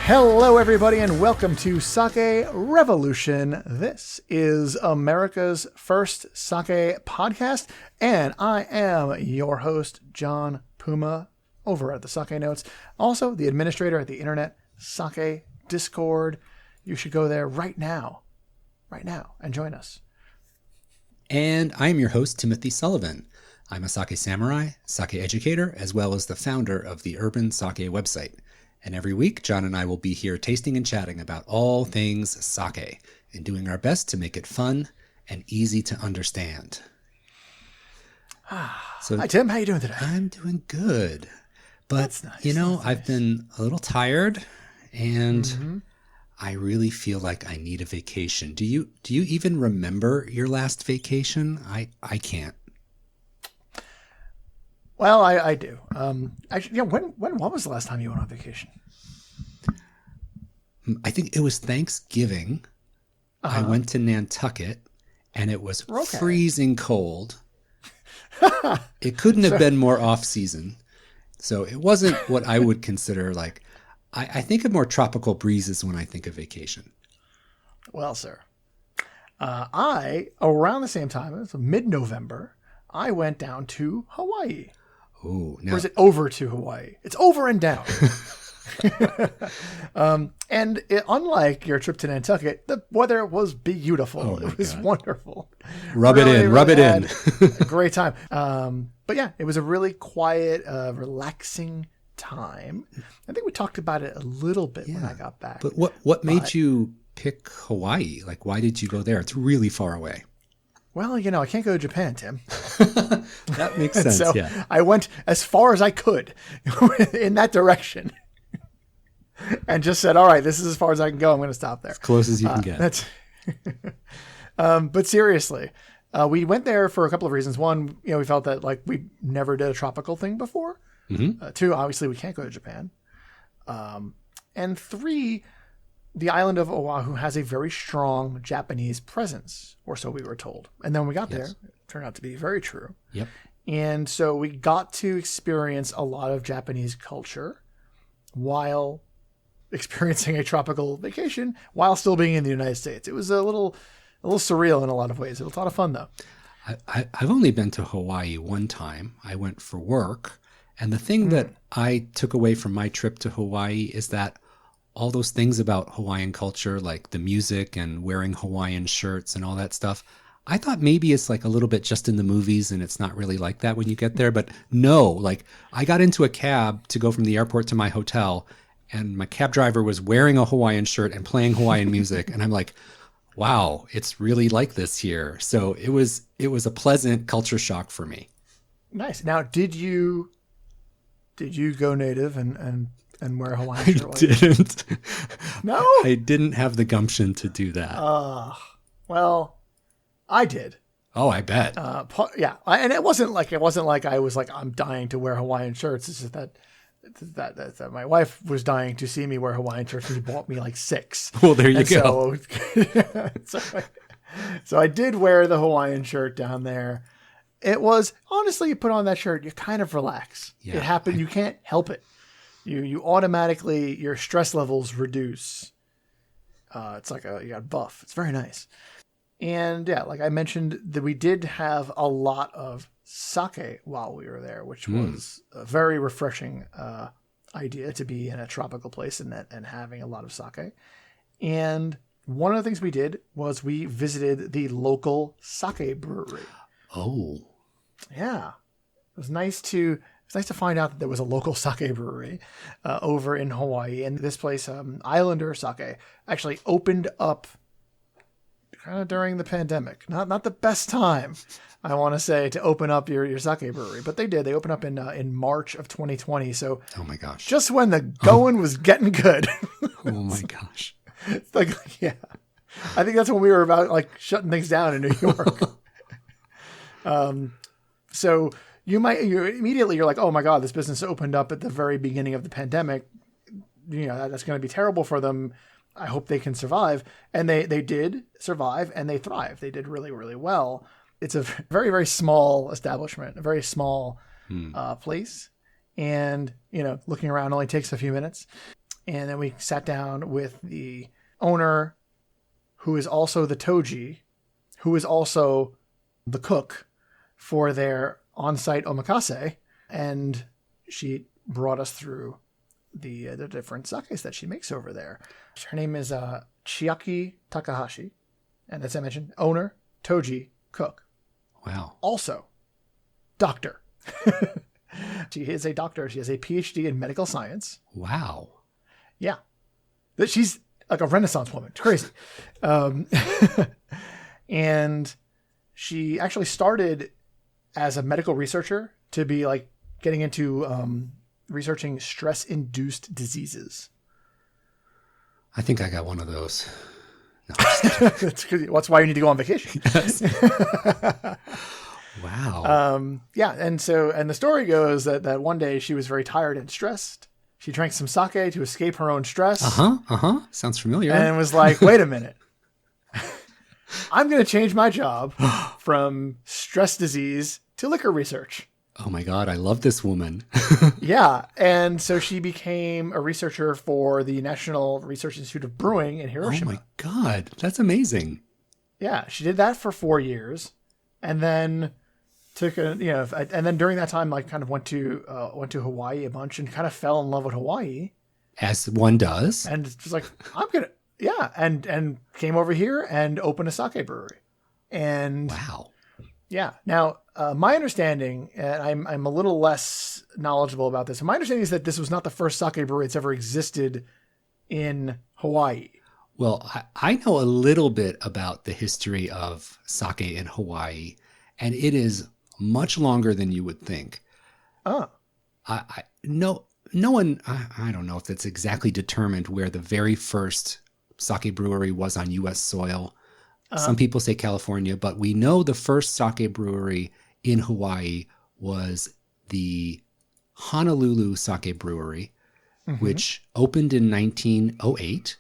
Hello, everybody, and welcome to Sake Revolution. This is America's first sake podcast, and I am your host, John Puma, over at the Sake Notes. Also, the administrator at the Internet Sake Discord. You should go there right now, and join us. And I am your host, Timothy Sullivan. I'm a sake samurai, sake educator, as well as the founder of the Urban Sake website. And every week, John and I will be here tasting and chatting about all things sake and doing our best to make it fun and easy to understand. So, hi, Tim. How you doing today? I'm doing good. But, that's nice. I've been a little tired and I really feel like I need a vacation. Do you even remember your last vacation? I can't. Well, I do. Actually, when was the last time you went on vacation? I think it was Thanksgiving. I went to Nantucket, and it was freezing cold. It couldn't have been more off-season. So it wasn't what I would consider like... I think of more tropical breezes when I think of vacation. Well, sir, around the same time, it was mid-November, I went down to Hawaii. Oh, now, or is it over to Hawaii? It's over and down. Unlike your trip to Nantucket, the weather was beautiful. It was wonderful. Rub it in. A great time. But yeah, it was a really quiet, relaxing time. I think we talked about it a little bit when I got back. But what made you pick Hawaii? Like, why did you go there? It's really far away. Well, I can't go to Japan, Tim. That makes sense, so yeah. I went as far as I could in that direction and just said, all right, this is as far as I can go. I'm going to stop there. As close as you can get. But seriously, we went there for a couple of reasons. One, we felt that like we never did a tropical thing before. Two, obviously we can't go to Japan. And three, the island of Oahu has a very strong Japanese presence, or so we were told. And then when we got there, it turned out to be very true. Yep. And so we got to experience a lot of Japanese culture while experiencing a tropical vacation while still being in the United States. It was a little surreal in a lot of ways. It was a lot of fun, though. I've only been to Hawaii one time. I went for work. And the thing that I took away from my trip to Hawaii is that all those things about Hawaiian culture, like the music and wearing Hawaiian shirts and all that stuff, I thought maybe it's like a little bit just in the movies and it's not really like that when you get there. But no, like I got into a cab to go from the airport to my hotel and my cab driver was wearing a Hawaiian shirt and playing Hawaiian music. And I'm like, wow, it's really like this here. So it was a pleasant culture shock for me. Nice. Now, did you go native and wear a Hawaiian shirt? I didn't. No? I didn't have the gumption to do that. Well, I did. Oh, I bet. And it wasn't like I was like, I'm dying to wear Hawaiian shirts. It's just that my wife was dying to see me wear Hawaiian shirts. She bought me like 6. Well, there you go. So I did wear the Hawaiian shirt down there. It was, honestly, you put on that shirt, you kind of relax. Yeah, it happened. You can't help it. You automatically, your stress levels reduce. It's like you got buff. It's very nice. And yeah, like I mentioned, that we did have a lot of sake while we were there, which was a very refreshing idea to be in a tropical place and having a lot of sake. And one of the things we did was we visited the local sake brewery. Oh, yeah. It was nice to find out that there was a local sake brewery over in Hawaii. And this place, Islander Sake, actually opened up kind of during the pandemic. Not the best time, I want to say, to open up your sake brewery. But they did. They opened up in March of 2020. So, oh my gosh. Just when the going was getting good. Oh my gosh. It's like, yeah. I think that's when we were about like shutting things down in New York. So you're like, oh my God, this business opened up at the very beginning of the pandemic. That's going to be terrible for them. I hope they can survive. And they did survive and they thrived. They did really, really well. It's a very, very small establishment, a very small place. And, looking around only takes a few minutes. And then we sat down with the owner, who is also the toji, who is also the cook for their on-site omakase. And she brought us through the different sakes that she makes over there. Her name is Chiaki Takahashi. And as I mentioned, owner, toji, cook. Wow. Also, doctor. She is a doctor. She has a PhD in medical science. Wow. Yeah. She's like a Renaissance woman. It's crazy. And she actually started as a medical researcher to be like getting into researching stress-induced diseases. I think I got one of those. No, that's why you need to go on vacation. Yes. Wow. Yeah. And the story goes that one day she was very tired and stressed. She drank some sake to escape her own stress. Sounds familiar. And was like, wait a minute. I'm going to change my job from stress disease to liquor research. Oh my God, I love this woman. Yeah. And so she became a researcher for the National Research Institute of Brewing in Hiroshima. Oh my God, that's amazing. Yeah. She did that for 4 years and then and then during that time, like kind of went to Hawaii a bunch and kind of fell in love with Hawaii. As one does. And just like, and came over here and opened a sake brewery. And wow. Yeah. Now, my understanding, and I'm a little less knowledgeable about this. My understanding is that this was not the first sake brewery that's ever existed in Hawaii. Well, I know a little bit about the history of sake in Hawaii, and it is much longer than you would think. Oh. No one, I don't know if it's exactly determined where the very first sake brewery was on U.S. soil. Some people say California, but we know the first sake brewery in Hawaii was the Honolulu Sake Brewery, which opened in 1908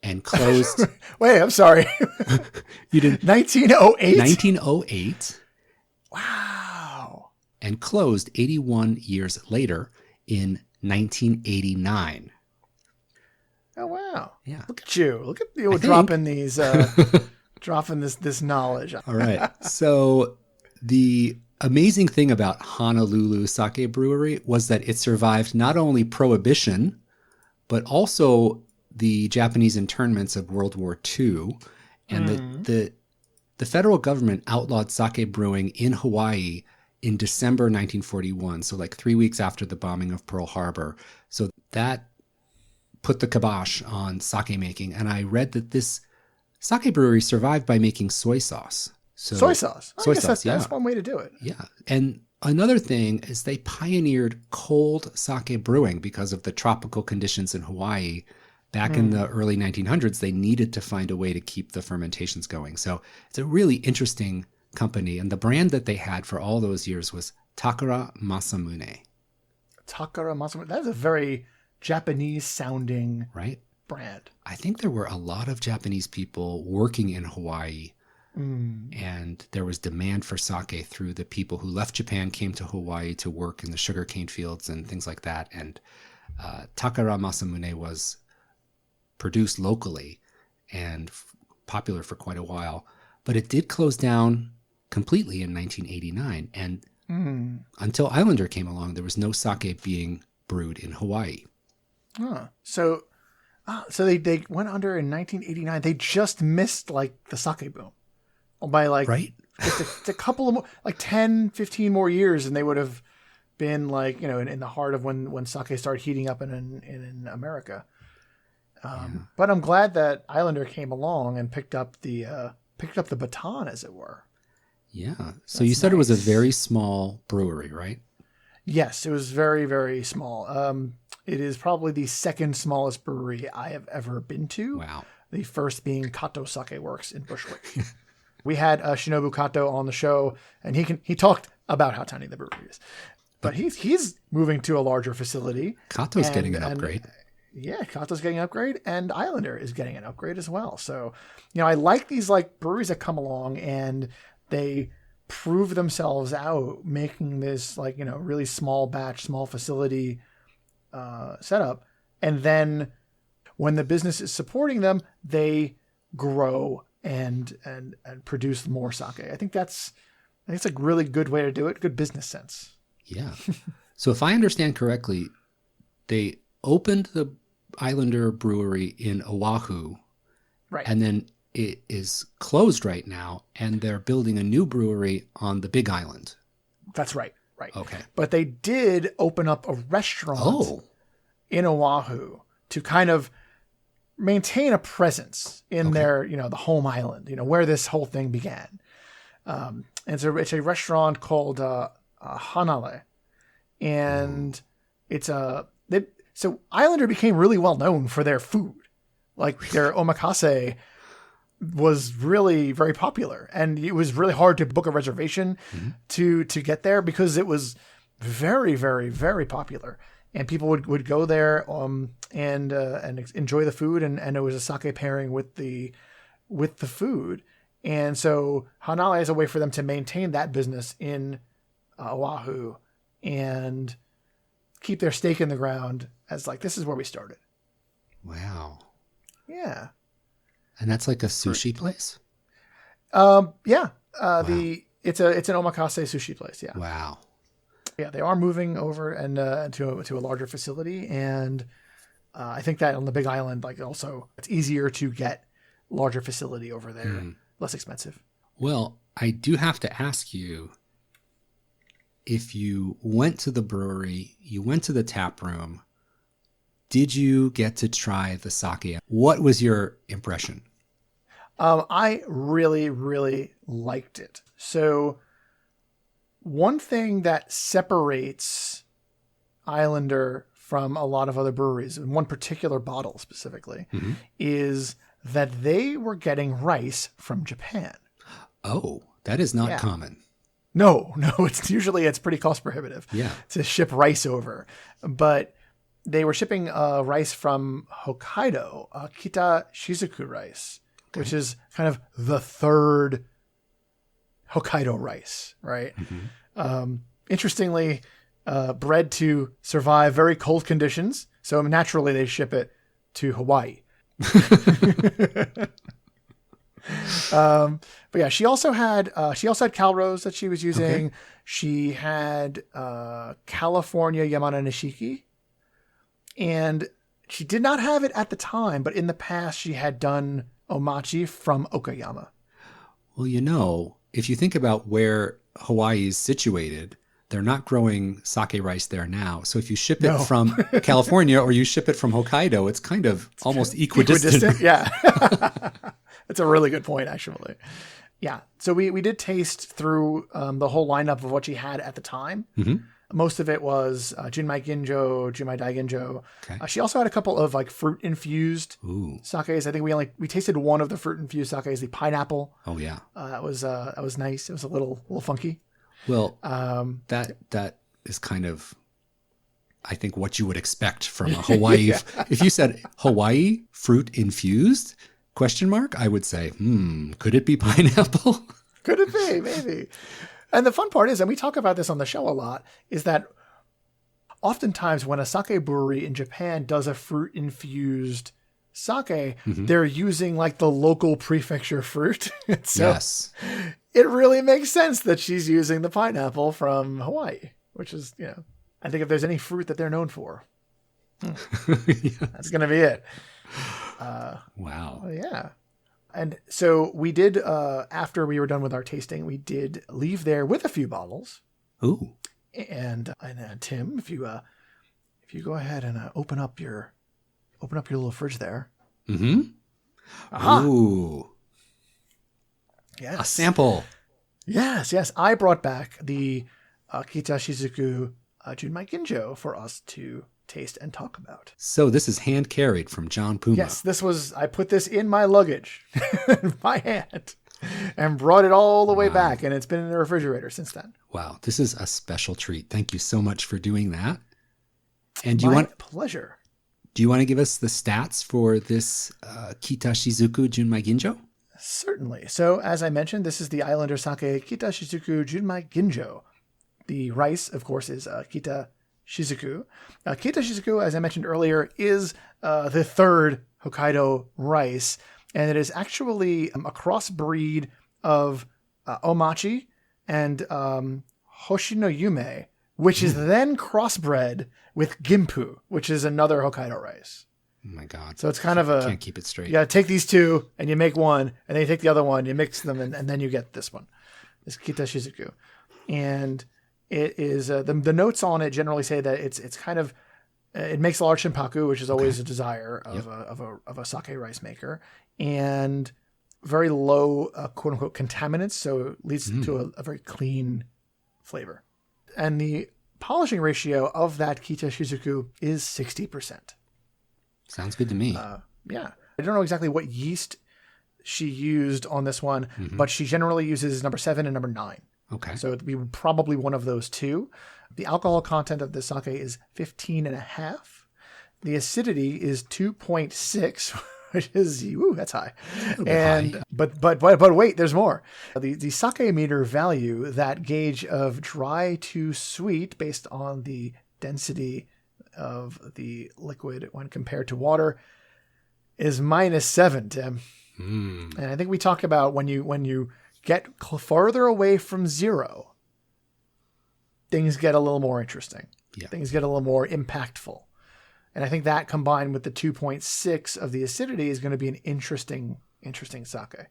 and closed. Wait, I'm sorry. You didn't. 1908? 1908. Wow. And closed 81 years later in 1989. Oh, wow. Yeah. Look at you. Look at you dropping these... dropping this knowledge. All right. So the amazing thing about Honolulu Sake Brewery was that it survived not only Prohibition, but also the Japanese internments of World War II. And the federal government outlawed sake brewing in Hawaii in December 1941. So like 3 weeks after the bombing of Pearl Harbor. So that put the kibosh on sake making. And I read that this sake brewery survived by making soy sauce. Soy sauce. I guess that's one way to do it. Yeah. And another thing is they pioneered cold sake brewing because of the tropical conditions in Hawaii. Back in the early 1900s, they needed to find a way to keep the fermentations going. So it's a really interesting company. And the brand that they had for all those years was Takara Masamune. Takara Masamune. That's a very Japanese sounding brand. I think there were a lot of Japanese people working in Hawaii, and there was demand for sake through the people who left Japan, came to Hawaii to work in the sugarcane fields and things like that. And Takara Masamune was produced locally and popular for quite a while, but it did close down completely in 1989. And until Islander came along, there was no sake being brewed in Hawaii. So they went under in 1989. They just missed like the sake boom by like just a couple of more, like 10, 15 more years, and they would have been like, in the heart of when sake started heating up in America. But I'm glad that Islander came along and picked up the baton, as it were. Yeah. So you said it was a very small brewery, right? Yes, it was very, very small. It is probably the second smallest brewery I have ever been to. Wow. The first being Kato Sake Works in Bushwick. We had Shinobu Kato on the show, and he talked about how tiny the brewery is. But he's moving to a larger facility. Kato's getting an upgrade. Yeah, Kato's getting an upgrade, and Islander is getting an upgrade as well. So, I like these like breweries that come along and they prove themselves out, making this like, really small batch, small facility setup, and then when the business is supporting them, they grow and produce more sake. I think it's a really good way to do it. Good business sense. Yeah. So if I understand correctly, they opened the Islander Brewery in Oahu, right? And then it is closed right now, and they're building a new brewery on the Big Island. That's right. Right. Okay. But they did open up a restaurant in Oahu to kind of maintain a presence in their, the home island, where this whole thing began. And so it's a restaurant called Hanale. And so Islander became really well known for their food. Like their omakase was really very popular, and it was really hard to book a reservation to get there because it was very, very, very popular, and people would go there and enjoy the food, and it was a sake pairing with the food, and so Hanale is a way for them to maintain that business in Oahu and keep their stake in the ground as like, this is where we started. Wow. Yeah. And that's like a sushi place? Yeah. Wow. It's an omakase sushi place. Yeah. Wow. Yeah. They are moving over and to a larger facility. And I think that on the Big Island, like also it's easier to get larger facility over there, less expensive. Well, I do have to ask you, if you went to the brewery, you went to the tap room, did you get to try the sake? What was your impression? I really, really liked it. So one thing that separates Islander from a lot of other breweries, in one particular bottle specifically, is that they were getting rice from Japan. Oh, that is not common. No, it's pretty cost prohibitive to ship rice over. But they were shipping rice from Hokkaido, Kitashizuku rice, which is kind of the third Hokkaido rice, right? Interestingly, bred to survive very cold conditions. So naturally they ship it to Hawaii. But yeah, she also had Calrose that she was using. Okay. She had California Yamana Nishiki. And she did not have it at the time, but in the past she had done omachi from Okayama. Well, if you think about where Hawaii is situated, they're not growing sake rice there now. So if you ship it from California or you ship it from Hokkaido, it's kind of almost equidistant. Yeah. That's a really good point, actually. Yeah. So we did taste through the whole lineup of what she had at the time. Most of it was Junmai Ginjo, Junmai Dai Ginjo. Okay. She also had a couple of like fruit infused sakes. I think we tasted one of the fruit infused sakes, the pineapple. Oh yeah, that was nice. It was a little funky. Well, that is kind of, I think, what you would expect from a Hawaii. If you said Hawaii fruit infused ? I would say, could it be pineapple? Could it be? Maybe. And the fun part is, and we talk about this on the show a lot, is that oftentimes when a sake brewery in Japan does a fruit-infused sake, they're using like the local prefecture fruit. So it really makes sense that she's using the pineapple from Hawaii, which is, I think if there's any fruit that they're known for, that's going to be it. Wow. Yeah. And so we did, after we were done with our tasting, we did leave there with a few bottles. Ooh. And Tim, if you go ahead and open up your little fridge there. Aha. Ooh. Yes. A sample. Yes. I brought back the Kitashizuku Junmai Ginjo for us to taste and talk about. So this is hand carried from John Puma. Yes, I put this in my luggage, by hand, and brought it all the way back, and it's been in the refrigerator since then. Wow, this is a special treat. Thank you so much for doing that. And pleasure. Do you want to give us the stats for this Kitashizuku Junmai Ginjo? Certainly. So as I mentioned, this is the Islander Sake Kitashizuku Junmai Ginjo. The rice, of course, is Kitashizuku Kitashizuku. Kitashizuku, as I mentioned earlier, is the third Hokkaido rice, and it is actually a crossbreed of omachi and hoshino yume, which is then crossbred with gimpu, which is another Hokkaido rice. Oh my God. So it's kind of I can't keep it straight. You got to take these two and you make one, and then you take the other one, you mix them, and then you get this one. This Kitashizuku. And it is, the notes on it generally say that it's kind of, it makes a large shinpaku, which is always a desire of a sake rice maker, and very low, quote unquote, contaminants. So it leads to a very clean flavor. And the polishing ratio of that Kitashizuku is 60%. Sounds good to me. Yeah. I don't know exactly what yeast she used on this one, but she generally uses number 7 and number 9. Okay. So it'd be probably one of those two. The alcohol content of the sake is 15.5. The acidity is 2.6, which is, that's high. And high. But wait, there's more. The sake meter value, that gauge of dry to sweet based on the density of the liquid when compared to water, is -7, Tim. And I think we talk about when you get farther away from 0, things get a little more interesting. Yeah. Things get a little more impactful. And I think that combined with the 2.6 of the acidity is going to be an interesting sake.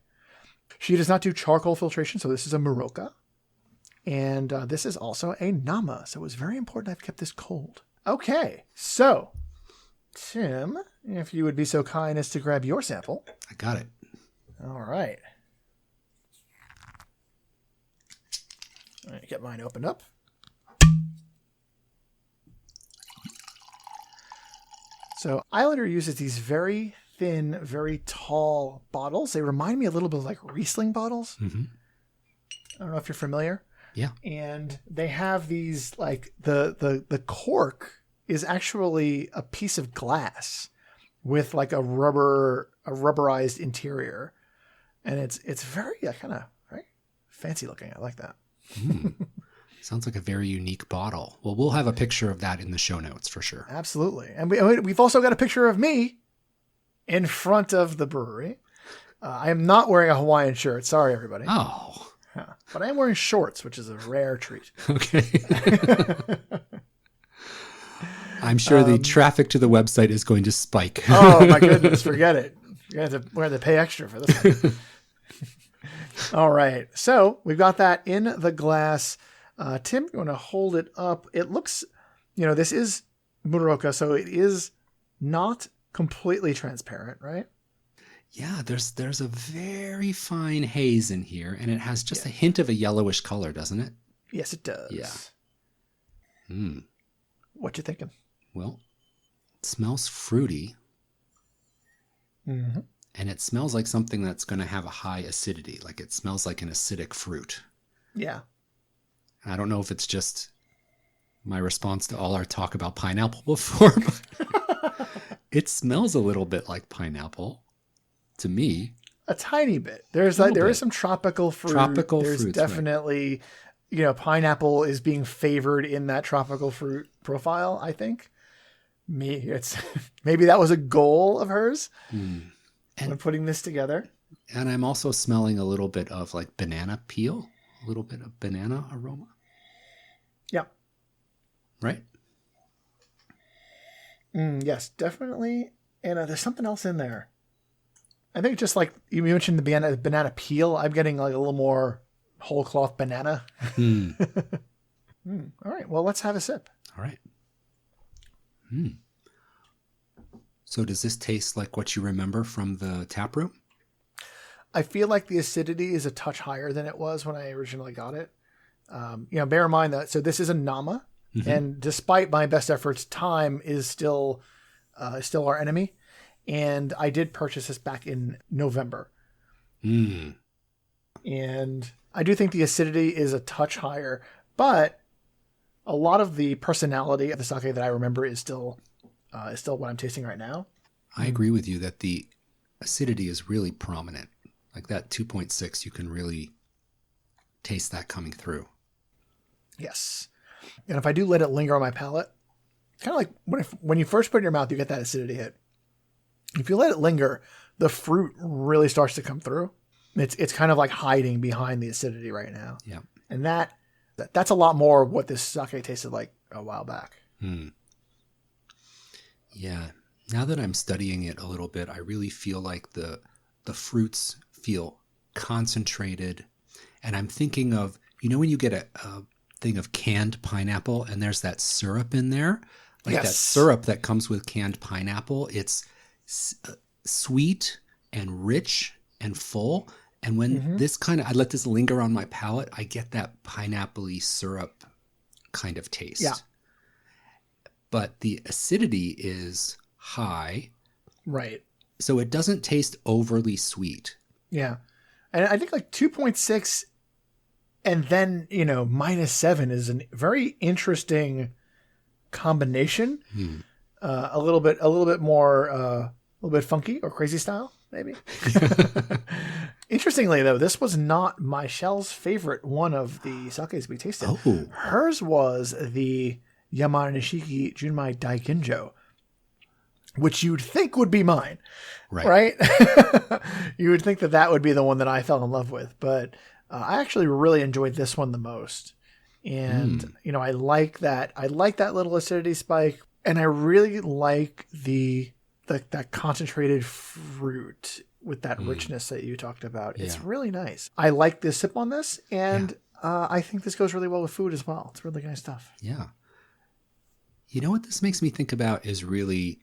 She does not do charcoal filtration, so this is a Muroka. And this is also a Nama, so it was very important I've kept this cold. Okay, so, Tim, if you would be so kind as to grab your sample. I got it. All right. All right, get mine opened up. So Islander uses these very thin, very tall bottles. They remind me a little bit of like Riesling bottles. I don't know if you're familiar. Yeah. And they have these, like, the cork is actually a piece of glass with like a rubberized interior. And it's very kind of very fancy looking. I like that. Sounds like a very unique bottle. Well, we'll have a picture of that in the show notes for sure. Absolutely. And we've also got a picture of me in front of the brewery. I am not wearing a Hawaiian shirt. Sorry, everybody. Oh. Yeah. But I am wearing shorts, which is a rare treat. Okay. I'm sure the traffic to the website is going to spike. Oh, my goodness. Forget it. We're going to have to pay extra for this one. All right. So we've got that in the glass. Tim, you want to hold it up? It looks, this is Muroka, so it is not completely transparent, right? Yeah, there's a very fine haze in here, and it has just a hint of a yellowish color, doesn't it? Yes, it does. Yeah. What you thinking? Well, it smells fruity. Mm-hmm. And it smells like something that's going to have a high acidity. Like it smells like an acidic fruit. Yeah. And I don't know if it's just my response to all our talk about pineapple before, but it smells a little bit like pineapple to me. A tiny bit. There is some tropical fruit. There's fruits, definitely, pineapple is being favored in that tropical fruit profile, I think. Maybe that was a goal of hers when putting this together. And I'm also smelling a little bit of like banana peel, a little bit of banana aroma. Yeah. Right? Yes, definitely. And there's something else in there. I think just like you mentioned the banana peel, I'm getting like a little more whole cloth banana. All right. Well, let's have a sip. All right. So does this taste like what you remember from the tap room? I feel like the acidity is a touch higher than it was when I originally got it. Bear in mind that, so this is a Nama, and despite my best efforts, time is still our enemy. And I did purchase this back in November. And I do think the acidity is a touch higher, but a lot of the personality of the sake that I remember is still what I'm tasting right now. I agree with you that the acidity is really prominent. Like that 2.6, you can really taste that coming through. Yes. And if I do let it linger on my palate, kind of like when you first put it in your mouth, you get that acidity hit. If you let it linger, the fruit really starts to come through. It's kind of like hiding behind the acidity right now. Yeah. And that's a lot more of what this sake tasted like a while back. Yeah. Now that I'm studying it a little bit, I really feel like the fruits feel concentrated. And I'm thinking of, when you get a thing of canned pineapple and there's that syrup in there, like that syrup that comes with canned pineapple, it's sweet and rich and full. And when I let this linger on my palate, I get that pineapple-y syrup kind of taste. Yeah. But the acidity is high. Right. So it doesn't taste overly sweet. Yeah. And I think like 2.6 and then, -7 is a very interesting combination. A little bit more, a little bit funky or crazy style, maybe. Interestingly, though, this was not Michelle's favorite one of the sakes we tasted. Oh. Hers was the Yamanashiki Junmai Ginjo, which you'd think would be mine, right? You would think that would be the one that I fell in love with, but I actually really enjoyed this one the most. And, I like that. I like that little acidity spike, and I really like that concentrated fruit with that richness that you talked about. It's really nice. I like the sip on this, and I think this goes really well with food as well. It's really nice stuff. Yeah. You know what this makes me think about is really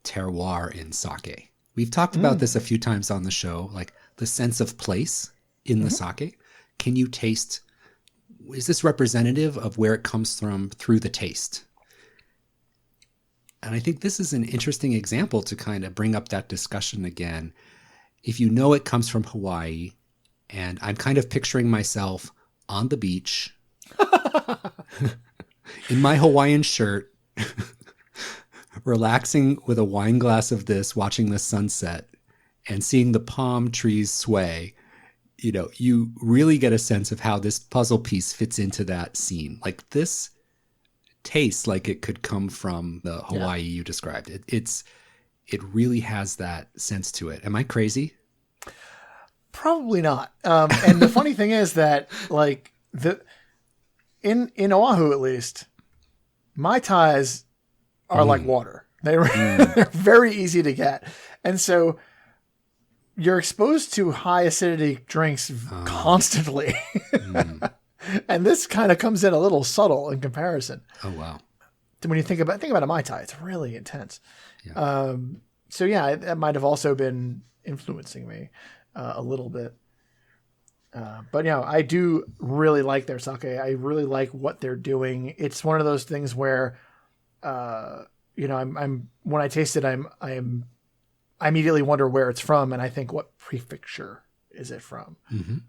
terroir in sake. We've talked about this a few times on the show, like the sense of place in the sake. Can you taste, is this representative of where it comes from through the taste? And I think this is an interesting example to kind of bring up that discussion again. If you know it comes from Hawaii, and I'm kind of picturing myself on the beach in my Hawaiian shirt, relaxing with a wine glass of this, watching the sunset and seeing the palm trees sway, you really get a sense of how this puzzle piece fits into that scene. Like this tastes like it could come from the Hawaii you described. It really has that sense to it. Am I crazy? Probably not. And the funny thing is that like in Oahu, at least, Mai Tais are like water. They're very easy to get. And so you're exposed to high acidity drinks constantly. And this kind of comes in a little subtle in comparison. Oh, wow. When you think about a Mai Tai, it's really intense. Yeah. So yeah, that might have also been influencing me a little bit. But I do really like their sake. I really like what they're doing. It's one of those things where, I'm when I taste it, I immediately wonder where it's from, and I think, what prefecture is it from?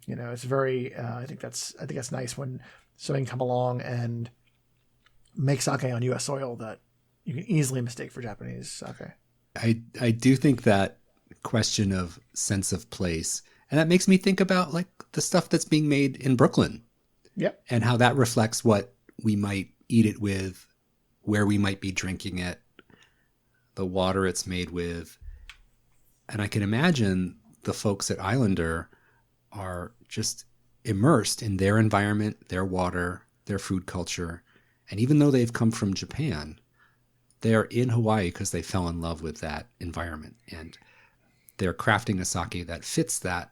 It's very. I think that's nice when something come along and make sake on U.S. soil that you can easily mistake for Japanese sake. I do think that question of sense of place, and that makes me think about like the stuff that's being made in Brooklyn. Yep. And how that reflects what we might eat it with, where we might be drinking it, the water it's made with. And I can imagine the folks at Islander are just immersed in their environment, their water, their food culture. And even though they've come from Japan, they are in Hawaii because they fell in love with that environment. And they're crafting a sake that fits that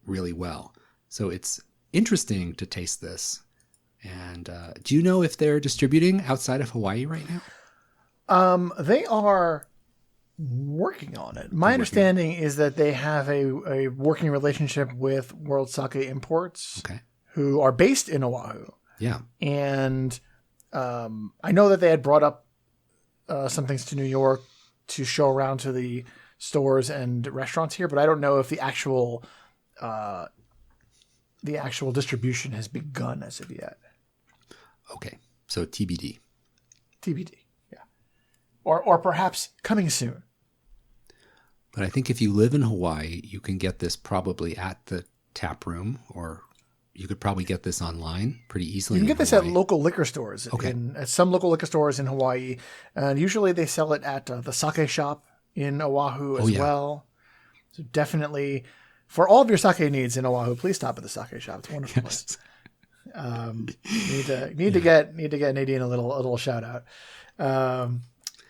really well. So it's interesting to taste this. And do you know if they're distributing outside of Hawaii right now? They are working on it. My understanding is that they have a working relationship with World Sake Imports, who are based in Oahu. Yeah. And I know that they had brought up some things to New York to show around to the stores and restaurants here, but I don't know if the actual distribution has begun as of yet. Okay. So TBD. TBD. Yeah. Or perhaps coming soon. But I think if you live in Hawaii, you can get this probably at the tap room or you could probably get this online pretty easily. You can get this at local liquor stores. Okay. At some local liquor stores in Hawaii. And usually they sell it at the sake shop in Oahu as well. So definitely, for all of your sake needs in Oahu, please stop at the sake shop. It's a wonderful place. Need to get Nadine a little shout out.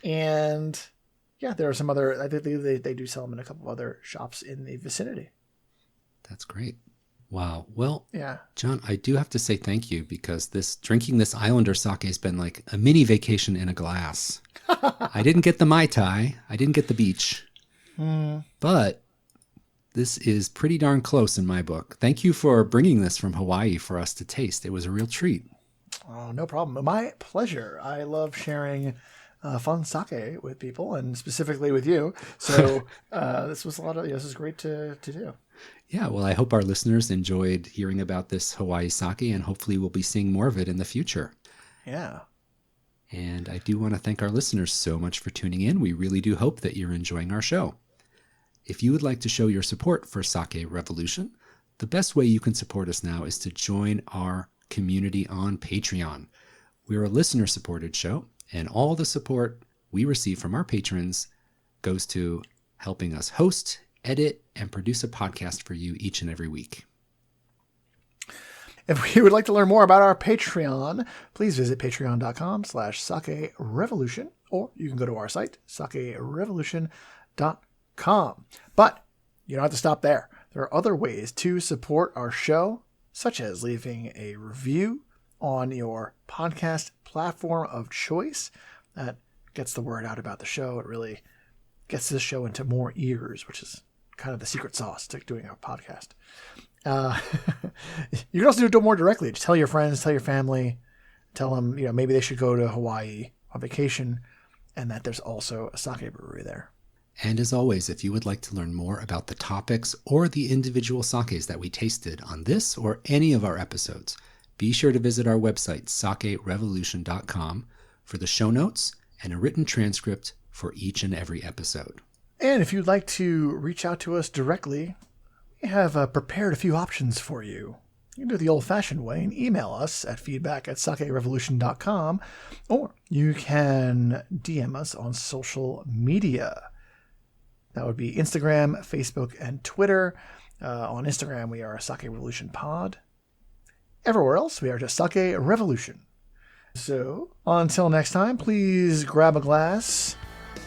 And yeah, there are some other. I think they do sell them in a couple of other shops in the vicinity. That's great. Wow. Well, yeah, John, I do have to say thank you, because drinking this Islander sake has been like a mini vacation in a glass. I didn't get the Mai Tai. I didn't get the beach. But this is pretty darn close in my book. Thank you for bringing this from Hawaii for us to taste. It was a real treat. Oh, no problem. My pleasure. I love sharing fun sake with people, and specifically with you. So this was this is great to do. Yeah, well, I hope our listeners enjoyed hearing about this Hawaii sake, and hopefully we'll be seeing more of it in the future. Yeah. And I do want to thank our listeners so much for tuning in. We really do hope that you're enjoying our show. If you would like to show your support for Sake Revolution, the best way you can support us now is to join our community on Patreon. We're a listener-supported show, and all the support we receive from our patrons goes to helping us host, edit, and produce a podcast for you each and every week. If you would like to learn more about our Patreon, please visit patreon.com/sakerevolution, or you can go to our site, sakerevolution.com. But you don't have to stop there. There are other ways to support our show, such as leaving a review on your podcast platform of choice. That gets the word out about the show. It really gets this show into more ears, which is kind of the secret sauce to doing a podcast. You can also do it more directly. Just tell your friends, tell your family, tell them, maybe they should go to Hawaii on vacation, and that there's also a sake brewery there. And as always, if you would like to learn more about the topics or the individual sakes that we tasted on this or any of our episodes, be sure to visit our website, sakerevolution.com, for the show notes and a written transcript for each and every episode. And if you'd like to reach out to us directly, we have prepared a few options for you. You can do it the old-fashioned way and email us at feedback@sakerevolution.com, or you can DM us on social media. That would be Instagram, Facebook, and Twitter. On Instagram, we are Sake Revolution Pod. Everywhere else, we are just Sake Revolution. So, until next time, please grab a glass,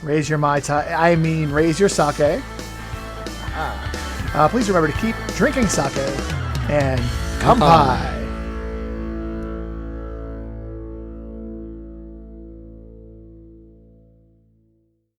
raise your raise your sake. Please remember to keep drinking sake, and kampai.